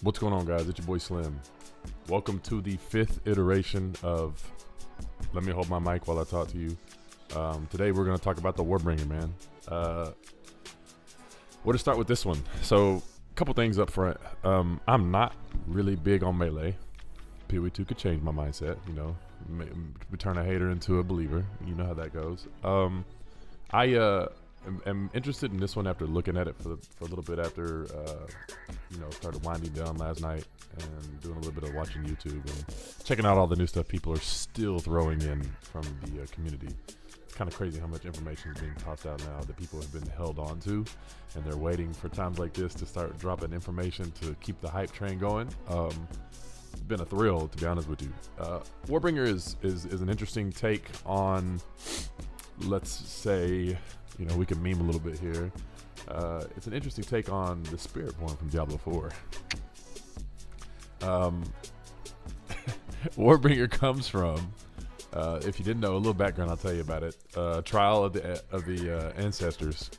What's going on, guys? It's your boy Slim. Welcome to the 5th iteration of Let Me Hold My Mic While I Talk to You. Today we're going to talk about the Warbringer, man. Where to start with this one? So, a couple things up front. I'm not really big on Melee. PoE2 could change my mindset, you know. Turn a hater into a believer. You know how that goes. I am interested in this one after looking at it for a little bit after, started winding down last night and doing a little bit of watching YouTube and checking out all the new stuff people are still throwing in from the community. It's kind of crazy how much information is being tossed out now that people have been held on to, and they're waiting for times like this to start dropping information to keep the hype train going. It's been a thrill, to be honest with you. Warbringer is an interesting take on, let's say, we can meme a little bit here. It's an interesting take on the Spiritborn from Diablo 4. Warbringer comes from, if you didn't know, a little background, I'll tell you about it. Trial of the ancestors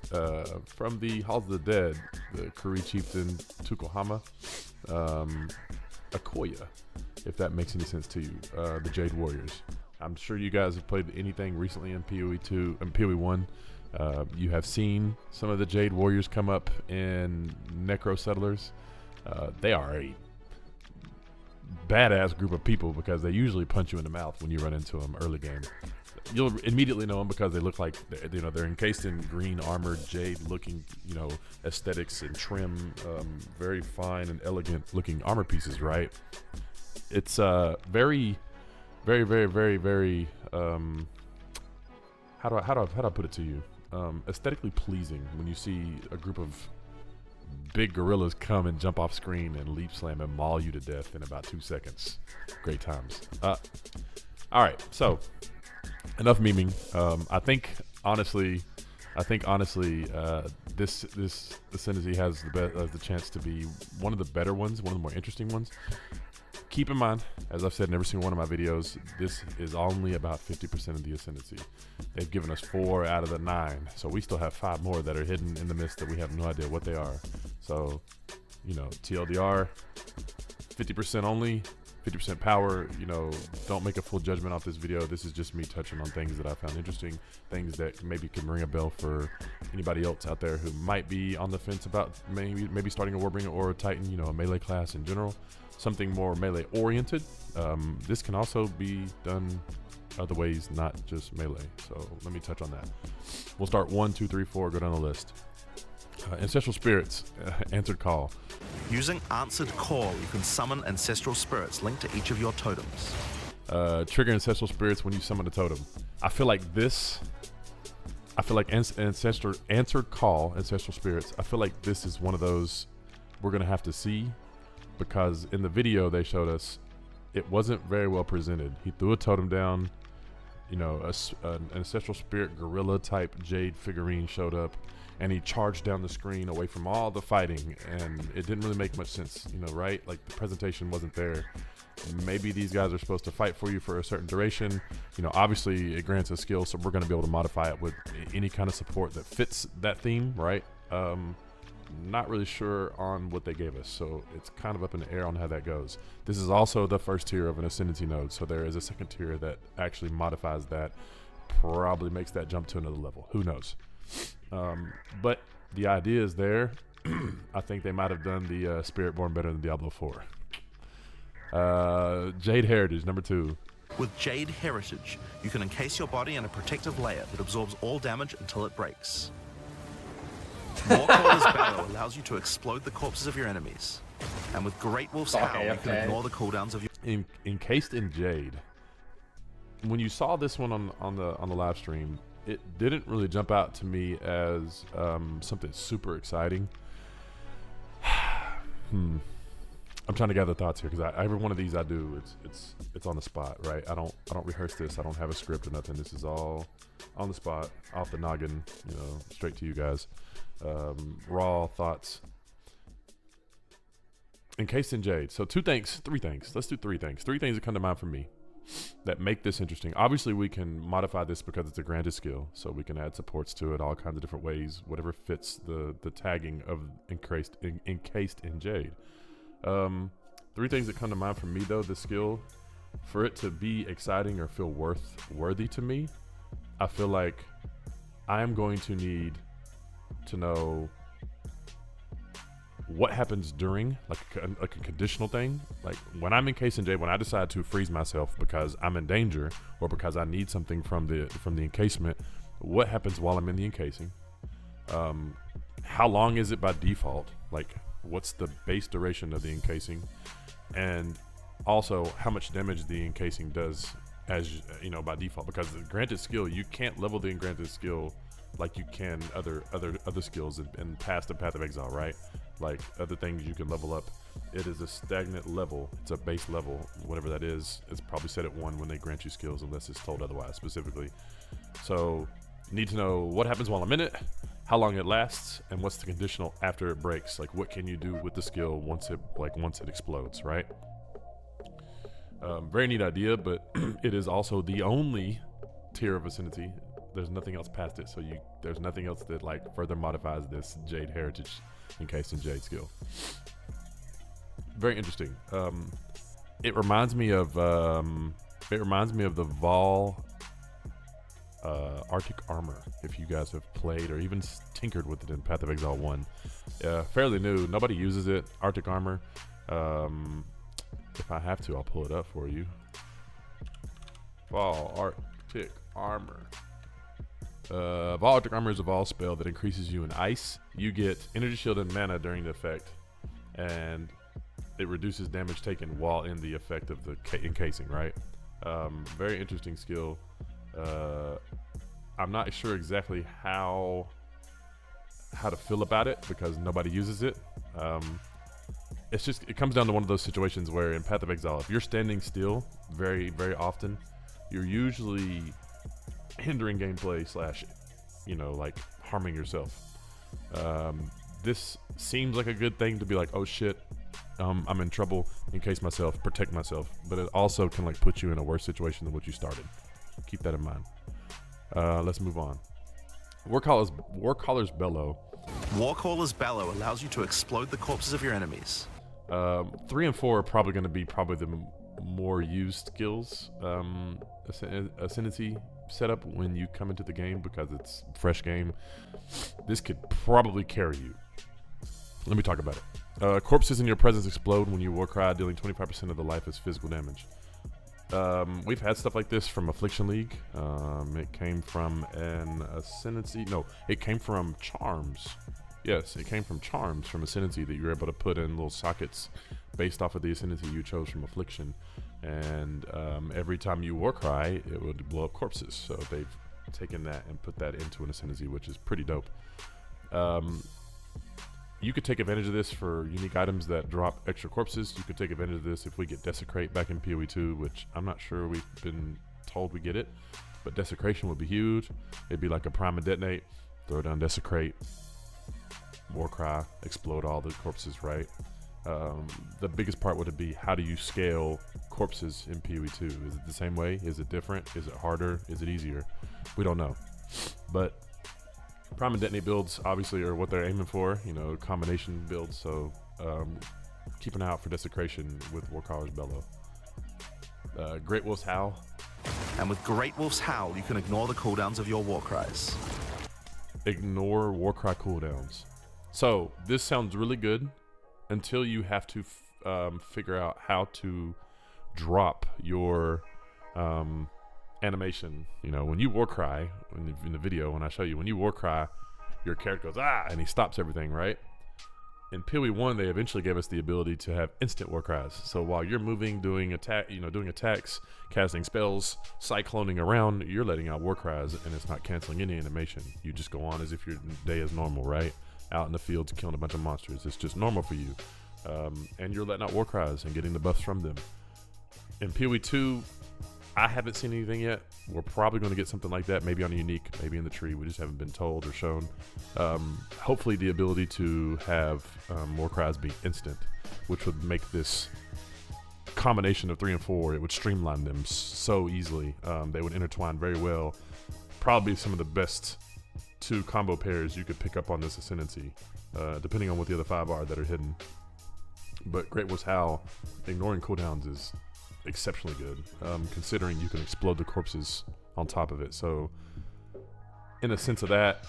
from the Halls of the Dead, the Kuri chieftain Tukohama, Akoya, if that makes any sense to you, the Jade Warriors. I'm sure you guys have played anything recently in PoE2 and PoE1. You have seen some of the Jade Warriors come up in Necro Settlers. They are a badass group of people because they usually punch you in the mouth when you run into them early game. You'll immediately know them because they look like they're encased in green armored jade looking aesthetics and trim, very fine and elegant looking armor pieces, right? It's very, very, very, very, very how do I put it to you? Aesthetically pleasing when you see a group of big gorillas come and jump off screen and leap slam and maul you to death in about 2 seconds. Great times. All right, so enough memeing. I think honestly, this Ascendancy has the chance to be one of the better ones, one of the more interesting ones. Keep in mind, as I've said in every single one of my videos, this is only about 50% of the Ascendancy. They've given us 4 out of the 9, so we still have 5 more that are hidden in the mist that we have no idea what they are. So, TLDR, 50% only, 50% power. Don't make a full judgment off this video. This is just me touching on things that I found interesting, things that maybe can ring a bell for anybody else out there who might be on the fence about maybe starting a Warbringer or a Titan, a melee class in general. Something more melee oriented. This can also be done other ways, not just melee. So let me touch on that. We'll start 1, 2, 3, 4, go down the list. Ancestral spirits, answered call. Using answered call, you can summon ancestral spirits linked to each of your totems. Trigger ancestral spirits when you summon a totem. I feel like answered call, ancestral spirits. I feel like this is one of those we're gonna have to see, because in the video they showed us it wasn't very well presented. He threw a totem down, an ancestral spirit gorilla type jade figurine showed up, and he charged down the screen away from all the fighting, and it didn't really make much sense, right? Like, the presentation wasn't there. Maybe these guys are supposed to fight for you for a certain duration. Obviously it grants a skill, so we're going to be able to modify it with any kind of support that fits that theme, right? Not really sure on what they gave us, so it's kind of up in the air on how that goes. This is also the first tier of an Ascendancy node, so there is a second tier that actually modifies that, probably makes that jump to another level. Who knows? But the idea is there. I think they might have done the Spiritborn better than Diablo 4. Jade Heritage, number 2. With Jade Heritage, you can encase your body in a protective layer that absorbs all damage until it breaks. Warcrawler's Barrow allows you to explode the corpses of your enemies. And with Great Wolf's Howl, you can ignore the cooldowns of your... Encased in Jade. When you saw this one on the live stream, it didn't really jump out to me as something super exciting. I'm trying to gather thoughts here, because every one of these I do, it's on the spot, right? I don't rehearse this. I don't have a script or nothing. This is all on the spot, off the noggin, straight to you guys. Raw thoughts. Encased in Jade. So 3 things. Let's do 3 things. 3 things that come to mind for me that make this interesting. Obviously, we can modify this because it's a granted skill, so we can add supports to it all kinds of different ways, whatever fits the tagging of encased in Jade. Three things that come to mind for me though, this skill, for it to be exciting or feel worthy to me, I feel like I am going to need to know what happens during, like a conditional thing. Like when I'm encasing Jade, when I decide to freeze myself because I'm in danger or because I need something from the encasement, what happens while I'm in the encasing? How long is it by default? Like what's the base duration of the encasing? And also how much damage the encasing does, as you know, by default, because the granted skill, you can't level the granted skill like you can other skills in past the Path of Exile, right? Like other things you can level up. It is a stagnant level. It's a base level, whatever that is. It's probably set at 1 when they grant you skills, unless it's told otherwise specifically. So need to know what happens while I'm in it, how long it lasts, and what's the conditional after it breaks. Like what can you do with the skill once it explodes, right? Very neat idea, but it is also the only tier of vicinity. There's nothing else past it, so there's nothing else that like further modifies this Jade Heritage encased Jade skill. Very interesting. It reminds me of the Vol Arctic Armor, if you guys have played or even tinkered with it in Path of Exile 1. Fairly new. Nobody uses it. Arctic Armor. If I have to, I'll pull it up for you. Vol Arctic Armor. Vol Arctic Armor is a Vol spell that increases you in ice. You get energy shield and mana during the effect, and it reduces damage taken while in the effect of the encasing, right? Very interesting skill. I'm not sure exactly how to feel about it because nobody uses it. It comes down to one of those situations where in Path of Exile, if you're standing still very, very often, you're usually hindering gameplay / like harming yourself. This seems like a good thing to be like, oh shit, I'm in trouble, encase myself, protect myself, but it also can like put you in a worse situation than what you started. Keep that in mind. Let's move on. Warcaller's Bellow. Warcaller's Bellow allows you to explode the corpses of your enemies. 3 and 4 are probably going to be the more used skills. Ascendancy setup when you come into the game because it's a fresh game. This could probably carry you. Let me talk about it. Corpses in your presence explode when you Warcry, dealing 25% of the life as physical damage. We've had stuff like this from Affliction League. It came from an Ascendancy. No, it came from Charms. Yes, it came from Charms from Ascendancy that you were able to put in little sockets based off of the Ascendancy you chose from Affliction. And every time you Warcry, it would blow up corpses. So they've taken that and put that into an Ascendancy, which is pretty dope. You could take advantage of this for unique items that drop extra corpses. You could take advantage of this if we get Desecrate back in PoE 2, which I'm not sure we've been told we get it. But Desecration would be huge. It'd be like a Prime and Detonate, throw down Desecrate, Warcry, explode all the corpses, right? The biggest part would be, how do you scale corpses in PoE 2? Is it the same way? Is it different? Is it harder? Is it easier? We don't know. But Prime and Detonate builds obviously are what they're aiming for, combination builds. So keep an eye out for Desecration with Warcaller's Bellow. Great Wolf's Howl. And with Great Wolf's Howl, you can ignore the cooldowns of your Warcries. Ignore Warcry cooldowns. So this sounds really good until you have to figure out how to drop your animation. When you Warcry in the video, when I show you, when you Warcry, your character goes and he stops everything, right? In PoE 1, they eventually gave us the ability to have instant Warcries. So while you're moving, doing attacks, casting spells, cycloning around, you're letting out Warcries, and it's not canceling any animation. You just go on as if your day is normal, right? Out in the fields killing a bunch of monsters. It's just normal for you. And you're letting out Warcries and getting the buffs from them. In PoE 2, I haven't seen anything yet. We're probably going to get something like that, maybe on a unique, maybe in the tree. We just haven't been told or shown. Hopefully the ability to have Warcries be instant, which would make this combination of 3 and 4, it would streamline them so easily. They would intertwine very well. Probably some of the best 2 combo pairs you could pick up on this Ascendancy, depending on what the other 5 are that are hidden. But Great War's Howl, ignoring cooldowns is exceptionally good, considering you can explode the corpses on top of it. So, in a sense of that,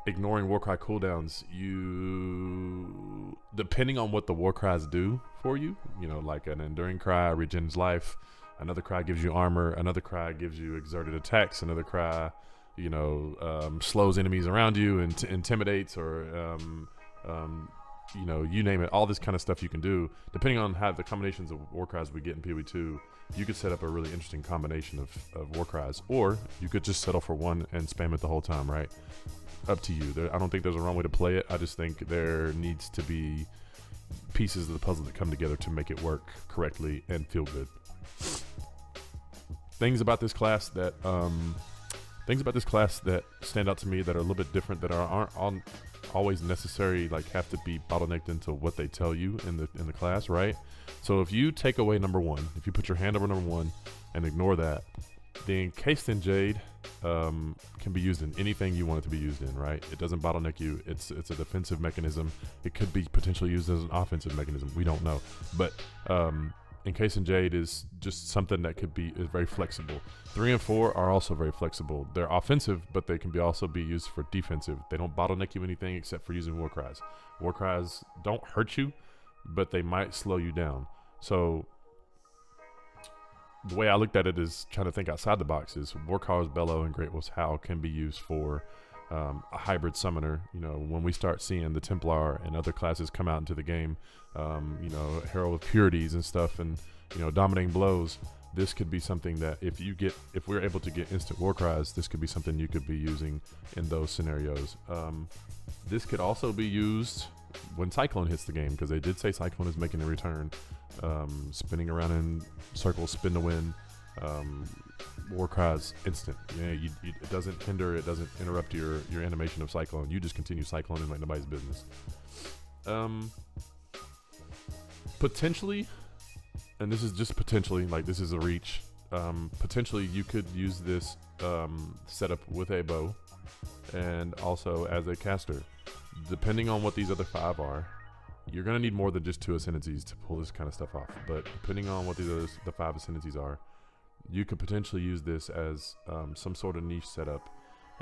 ignoring Warcry cooldowns, you, depending on what the Warcries do for you, you know, like an Enduring Cry regens life, another cry gives you armor, another cry gives you exerted attacks, another cry, you know, slows enemies around you and intimidates, or you know, you name it, all this kind of stuff you can do. Depending on how the combinations of Warcries we get in PoE2, you could set up a really interesting combination of Warcries, or you could just settle for one and spam it the whole time, right? Up to you. I don't think there's a wrong way to play it. I just think there needs to be pieces of the puzzle that come together to make it work correctly and feel good. Things about this class that stand out to me that are a little bit different, that aren't always necessary, like have to be bottlenecked into what they tell you in the class, right? So if you take away number 1, if you put your hand over number 1 and ignore that, the Encased in Jade can be used in anything you want it to be used in, right? It doesn't bottleneck you. It's a defensive mechanism. It could be potentially used as an offensive mechanism. We don't know. But Encased in Jade is just something that is very flexible. 3 and 4 are also very flexible. They're offensive, but they can also be used for defensive. They don't bottleneck you anything except for using Warcries. Warcries don't hurt you, but they might slow you down. So the way I looked at it is trying to think outside the box. Is Warcars Bellow and Great Wolf's Howl can be used for a hybrid summoner. You know, when we start seeing the Templar and other classes come out into the game, you know, Herald of Purities and stuff, and you know, Dominating Blows. This could be something that if we're able to get instant Warcries, this could be something you could be using in those scenarios. This could also be used when Cyclone hits the game, because they did say Cyclone is making a return. Spinning around in circles, spin to win, Warcries instant. Yeah, it doesn't hinder, it doesn't interrupt your animation of Cyclone. You just continue cycloning like nobody's business. Potentially, and this is just potentially, like this is a reach, potentially you could use this setup with a bow and also as a caster. Depending on what these other 5 are, you're going to need more than just 2 Ascendancies to pull this kind of stuff off. But depending on what the 5 Ascendancies are, you could potentially use this as some sort of niche setup.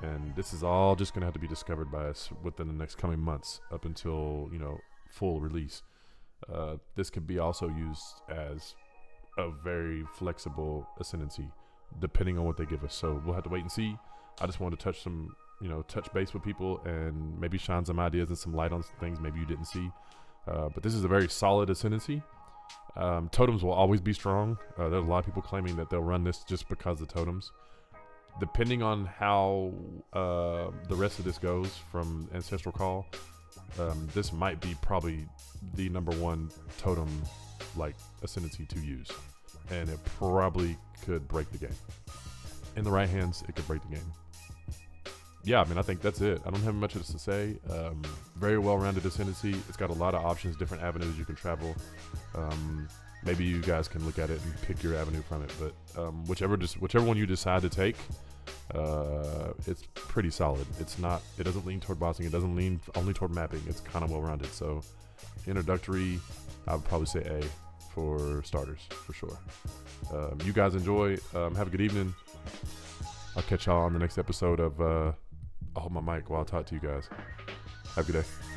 And this is all just going to have to be discovered by us within the next coming months up until, you know, full release. This could be also used as a very flexible Ascendancy, depending on what they give us. So we'll have to wait and see. I just wanted to touch base with people and maybe shine some ideas and some light on some things maybe you didn't see. But this is a very solid Ascendancy. Totems will always be strong. There's a lot of people claiming that they'll run this just because of totems. Depending on how the rest of this goes from Ancestral Call, this might be probably the number 1 totem like Ascendancy to use. And it probably could break the game. In the right hands, it could break the game. Yeah, I mean, I think that's it. I don't have much else to say. Very well-rounded Ascendancy. It's got a lot of options, different avenues you can travel. Maybe you guys can look at it and pick your avenue from it. But whichever one you decide to take, it's pretty solid. It doesn't lean toward bossing. It doesn't lean only toward mapping. It's kind of well-rounded. So introductory, I would probably say A for starters, for sure. You guys enjoy. Have a good evening. I'll catch y'all on the next episode of I'll hold my mic while I talk to you guys. Have a good day.